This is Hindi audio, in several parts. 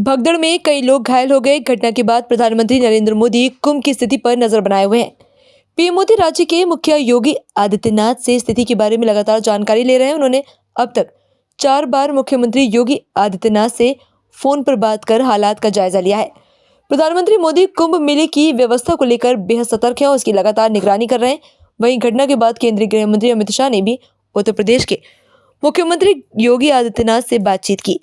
भगदड़ में कई लोग घायल हो गए। घटना के बाद प्रधानमंत्री नरेंद्र मोदी कुंभ की स्थिति पर नजर बनाए हुए हैं। पीएम मोदी राज्य के मुखिया योगी आदित्यनाथ से स्थिति के बारे में लगातार जानकारी ले रहे हैं। उन्होंने अब तक 4 बार मुख्यमंत्री योगी आदित्यनाथ से फोन पर बात कर हालात का जायजा लिया है। प्रधानमंत्री मोदी कुंभ मेले की व्यवस्था को लेकर बेहद सतर्क हैं और उसकी लगातार निगरानी कर रहे हैं। वहीं घटना के बाद केंद्रीय गृह मंत्री अमित शाह ने भी उत्तर प्रदेश के मुख्यमंत्री योगी आदित्यनाथ से बातचीत की।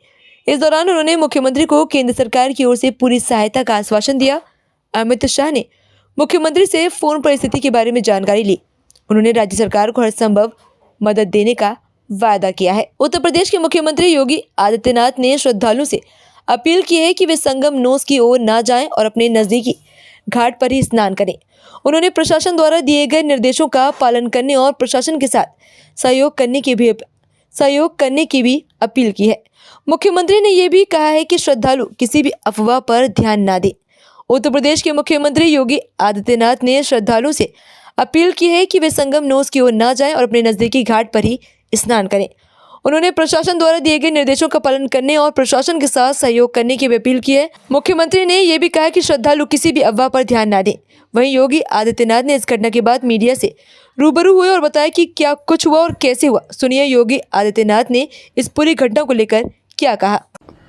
इस दौरान उन्होंने मुख्यमंत्री को केंद्र सरकार की ओर से पूरी सहायता का आश्वासन दिया। अमित शाह ने मुख्यमंत्री से फोन पर स्थिति के बारे में जानकारी ली। उन्होंने राज्य सरकार को हर संभव मदद देने का वादा किया है। उत्तर प्रदेश के मुख्यमंत्री योगी आदित्यनाथ ने श्रद्धालुओं से अपील की है कि वे संगम नोस की ओर ना जाएं और अपने नजदीकी घाट पर ही स्नान करें। उन्होंने प्रशासन द्वारा दिए गए निर्देशों का पालन करने और प्रशासन के साथ सहयोग करने की भी अपील की है। मुख्यमंत्री ने यह भी कहा है कि श्रद्धालु किसी भी अफवाह पर ध्यान ना दें। उत्तर प्रदेश के मुख्यमंत्री योगी आदित्यनाथ ने श्रद्धालुओं से अपील की है कि वे संगम नोस की ओर ना जाएं और अपने नजदीकी घाट पर ही स्नान करें। उन्होंने प्रशासन द्वारा दिए गए निर्देशों का पालन करने और प्रशासन के साथ सहयोग करने की भी अपील की है। मुख्यमंत्री ने यह भी कहा कि श्रद्धालु किसी भी अफवाह पर ध्यान ना दें। वहीं योगी आदित्यनाथ ने इस घटना के बाद मीडिया से रूबरू हुए और बताया कि क्या कुछ हुआ और कैसे हुआ। सुनिए योगी आदित्यनाथ ने इस पूरी घटना को लेकर क्या कहा।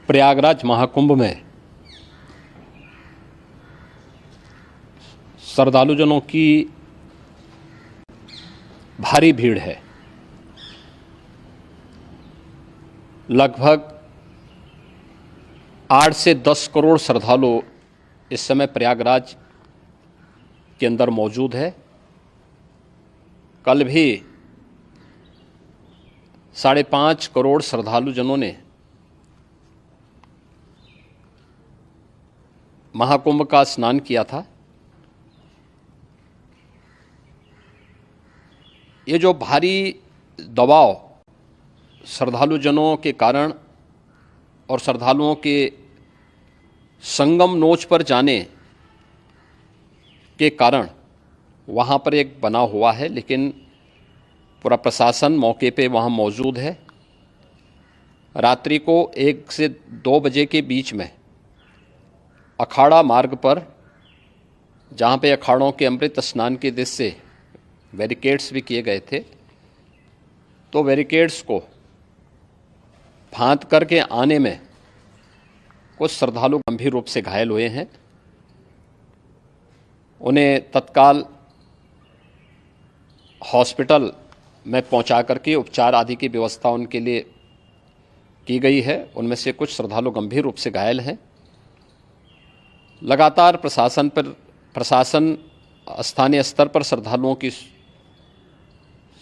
प्रयागराज महाकुंभ में श्रद्धालुजनों की भारी भीड़ है। लगभग 8 से 10 करोड़ श्रद्धालु इस समय प्रयागराज के अंदर मौजूद है। कल भी 5.5 करोड़ श्रद्धालुजनों ने महाकुंभ का स्नान किया था। ये जो भारी दबाव श्रद्धालुजनों के कारण और श्रद्धालुओं के संगम नोच पर जाने के कारण वहाँ पर एक बना हुआ है, लेकिन पूरा प्रशासन मौके पे वहाँ मौजूद है। रात्रि को 1 से 2 बजे के बीच में अखाड़ा मार्ग पर, जहाँ पे अखाड़ों के अमृत स्नान के दृश्य से बैरिकेड्स भी किए गए थे, तो बैरिकेड्स को फांद करके आने में कुछ श्रद्धालु गंभीर रूप से घायल हुए हैं। उन्हें तत्काल हॉस्पिटल में पहुंचा करके उपचार आदि की व्यवस्था उनके लिए की गई है। उनमें से कुछ श्रद्धालु गंभीर रूप से घायल हैं। लगातार प्रशासन स्थानीय स्तर पर श्रद्धालुओं की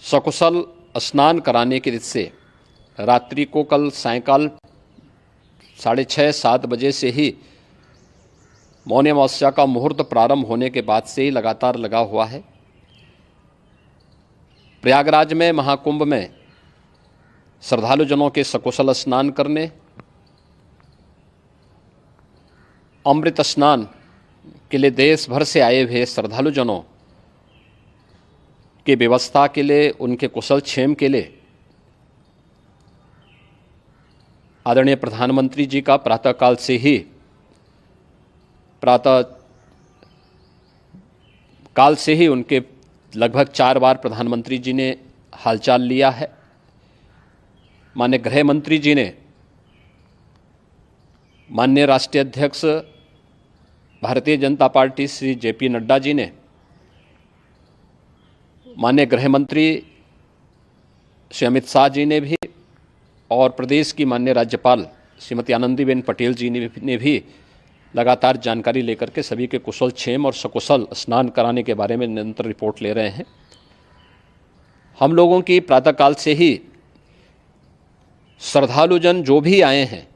सकुशल स्नान कराने के दृष्टि से रात्रि को कल सायंकाल 6:30-7 बजे से ही मौनी अमावस्या का मुहूर्त प्रारंभ होने के बाद से ही लगातार लगा हुआ है। प्रयागराज में महाकुंभ में श्रद्धालुजनों के सकुशल स्नान करने, अमृत स्नान के लिए देश भर से आए हुए श्रद्धालुजनों की व्यवस्था के लिए, उनके कुशल क्षेम के लिए आदरणीय प्रधानमंत्री जी का प्रातःकाल से ही उनके लगभग 4 बार प्रधानमंत्री जी ने हालचाल लिया है। माननीय गृह मंत्री जी ने, माननीय राष्ट्रीय अध्यक्ष भारतीय जनता पार्टी श्री JP नड्डा जी ने, माननीय गृह मंत्री श्री अमित शाह जी ने भी, और प्रदेश की माननीय राज्यपाल श्रीमती आनंदीबेन पटेल जी ने भी लगातार जानकारी लेकर के सभी के कुशल क्षेम और सकुशल स्नान कराने के बारे में निरंतर रिपोर्ट ले रहे हैं। हम लोगों की प्रातःकाल से ही श्रद्धालुजन जो भी आए हैं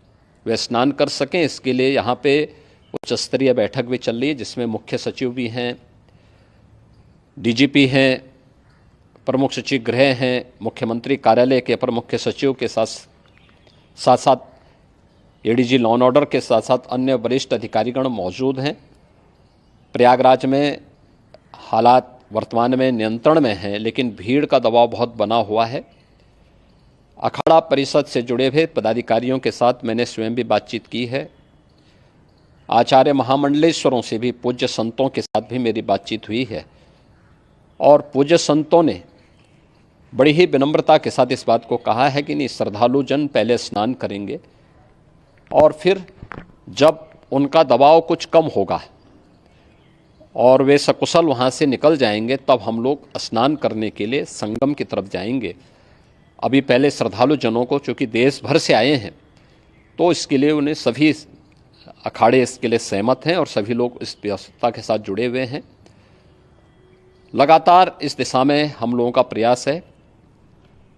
वे स्नान कर सकें, इसके लिए यहाँ पे उच्च स्तरीय बैठक भी चल रही है, जिसमें मुख्य सचिव भी हैं, DGP हैं, प्रमुख सचिव गृह हैं, मुख्यमंत्री कार्यालय के अपर मुख्य सचिव के साथ ADG लॉ एंड ऑर्डर के साथ साथ अन्य वरिष्ठ अधिकारीगण मौजूद हैं। प्रयागराज में हालात वर्तमान में नियंत्रण में हैं, लेकिन भीड़ का दबाव बहुत बना हुआ है। अखाड़ा परिषद से जुड़े हुए पदाधिकारियों के साथ मैंने स्वयं भी बातचीत की है। आचार्य महामंडलेश्वरों से भी, पूज्य संतों के साथ भी मेरी बातचीत हुई है और पूज्य संतों ने बड़ी ही विनम्रता के साथ इस बात को कहा है कि नहीं, श्रद्धालु जन पहले स्नान करेंगे और फिर जब उनका दबाव कुछ कम होगा और वे सकुशल वहाँ से निकल जाएंगे तब हम लोग स्नान करने के लिए संगम की तरफ जाएंगे। अभी पहले श्रद्धालु जनों को, चूँकि देश भर से आए हैं, तो इसके लिए उन्हें सभी अखाड़े इसके लिए सहमत हैं और सभी लोग इस व्यवस्था के साथ जुड़े हुए हैं। लगातार इस दिशा में हम लोगों का प्रयास है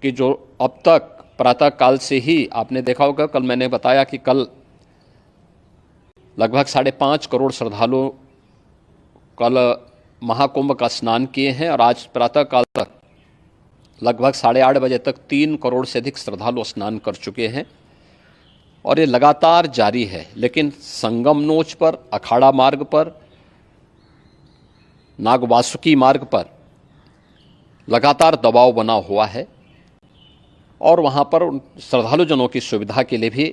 कि जो अब तक प्रातः काल से ही आपने देखा होगा, कल मैंने बताया कि कल लगभग 5.5 करोड़ श्रद्धालु कल महाकुंभ का स्नान किए हैं और आज प्रातः काल तक लगभग 8:30 बजे तक 3 करोड़ से अधिक श्रद्धालु स्नान कर चुके हैं और ये लगातार जारी है। लेकिन संगम नोच पर, अखाड़ा मार्ग पर, नागवासुकी मार्ग पर लगातार दबाव बना हुआ है और वहाँ पर श्रद्धालु जनों की सुविधा के लिए भी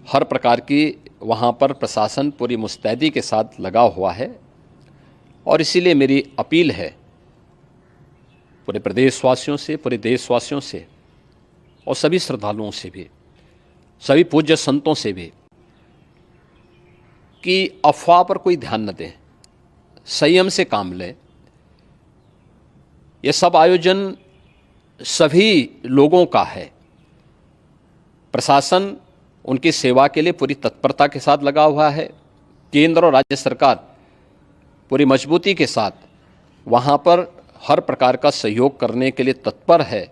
हर प्रकार की वहाँ पर प्रशासन पूरी मुस्तैदी के साथ लगा हुआ है। और इसीलिए मेरी अपील है पूरे प्रदेशवासियों से, पूरे देशवासियों से और सभी श्रद्धालुओं से भी, सभी पूज्य संतों से भी कि अफवाह पर कोई ध्यान न दें, संयम से काम लें। ये सब आयोजन सभी लोगों का है। प्रशासन उनकी सेवा के लिए पूरी तत्परता के साथ लगा हुआ है। केंद्र और राज्य सरकार पूरी मजबूती के साथ वहाँ पर हर प्रकार का सहयोग करने के लिए तत्पर है।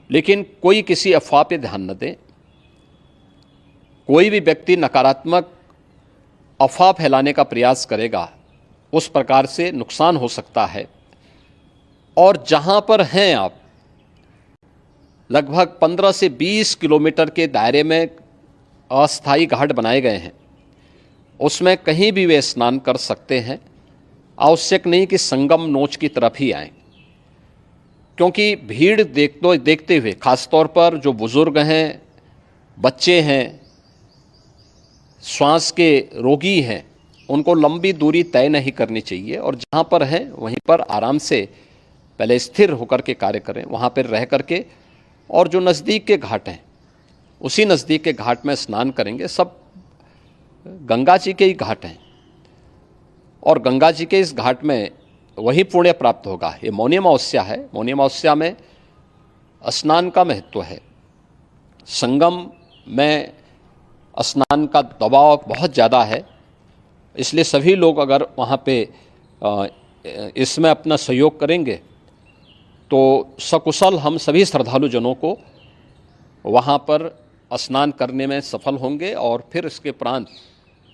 लेकिन कोई किसी अफवाह पे ध्यान न दें। कोई भी व्यक्ति नकारात्मक अफवाह फैलाने का प्रयास करेगा, उस प्रकार से नुकसान हो सकता है। और जहाँ पर हैं आप, लगभग 15 से 20 किलोमीटर के दायरे में अस्थायी घाट बनाए गए हैं, उसमें कहीं भी वे स्नान कर सकते हैं। आवश्यक नहीं कि संगम नोच की तरफ ही आएं, क्योंकि भीड़ देखते हुए, खासतौर पर जो बुजुर्ग हैं, बच्चे हैं, श्वास के रोगी हैं, उनको लंबी दूरी तय नहीं करनी चाहिए और जहाँ पर हैं वहीं पर आराम से पहले स्थिर होकर के कार्य करें, वहाँ पर रह करके। और जो नज़दीक के घाट हैं, उसी नज़दीक के घाट में स्नान करेंगे। सब गंगा जी के ही घाट हैं और गंगा जी के इस घाट में वही पुण्य प्राप्त होगा। ये मौनी अमावस्या है। मौनी अमावस्या में स्नान का महत्व है। संगम में स्नान का दबाव बहुत ज़्यादा है, इसलिए सभी लोग अगर वहाँ पे इसमें अपना सहयोग करेंगे तो सकुशल हम सभी श्रद्धालु जनों को वहाँ पर स्नान करने में सफल होंगे। और फिर इसके उपरांत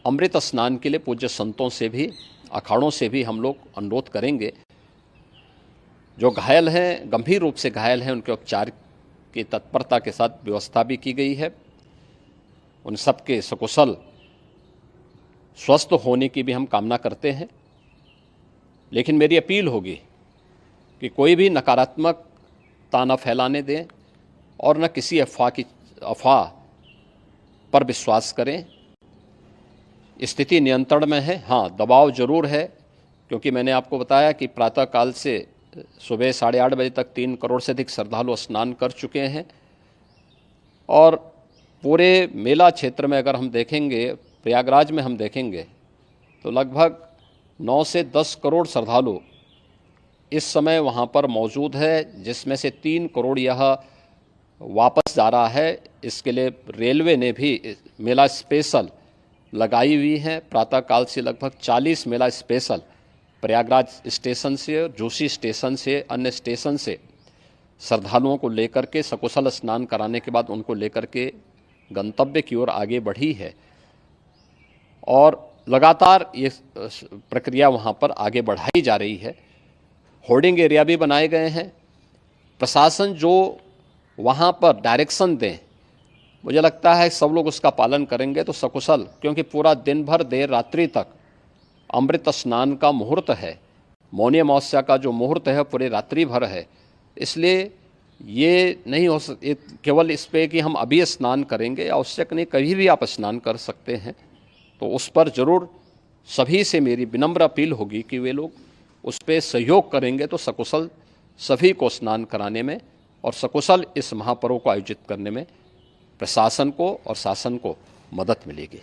अमृत स्नान के लिए पूज्य संतों से भी, अखाड़ों से भी हम लोग अनुरोध करेंगे। जो घायल हैं, गंभीर रूप से घायल हैं, उनके उपचार की तत्परता के साथ व्यवस्था भी की गई है। उन सबके सकुशल स्वस्थ होने की भी हम कामना करते हैं। लेकिन मेरी अपील होगी कि कोई भी नकारात्मकता न फैलाने दें और न किसी अफवाह पर विश्वास करें। स्थिति नियंत्रण में है। हाँ, दबाव जरूर है, क्योंकि मैंने आपको बताया कि प्रातःकाल से सुबह 8:30 बजे तक 3 करोड़ से अधिक श्रद्धालु स्नान कर चुके हैं। और पूरे मेला क्षेत्र में अगर हम देखेंगे, प्रयागराज में हम देखेंगे, तो लगभग 9 से 10 करोड़ श्रद्धालु इस समय वहाँ पर मौजूद है, जिसमें से 3 करोड़ यह वापस जा रहा है। इसके लिए रेलवे ने भी मेला स्पेशल लगाई हुई है। प्रातःकाल से लगभग 40 मेला स्पेशल प्रयागराज स्टेशन से, जोशी स्टेशन से, अन्य स्टेशन से श्रद्धालुओं को लेकर के सकुशल स्नान कराने के बाद उनको लेकर के गंतव्य की ओर आगे बढ़ी है। और लगातार ये प्रक्रिया वहाँ पर आगे बढ़ाई जा रही है। होर्डिंग एरिया भी बनाए गए हैं। प्रशासन जो वहाँ पर डायरेक्शन दें, मुझे लगता है सब लोग उसका पालन करेंगे तो सकुशल, क्योंकि पूरा दिन भर देर रात्रि तक अमृत स्नान का मुहूर्त है। मौनी अमावस्या का जो मुहूर्त है पूरे रात्रि भर है, इसलिए ये नहीं हो केवल इस पे कि हम अभी स्नान करेंगे, आवश्यक नहीं, कभी भी आप स्नान कर सकते हैं। तो उस पर ज़रूर सभी से मेरी विनम्र अपील होगी कि वे लोग उस पर सहयोग करेंगे तो सकुशल सभी को स्नान कराने में और सकुशल इस महापर्व को आयोजित करने में प्रशासन को और शासन को मदद मिलेगी।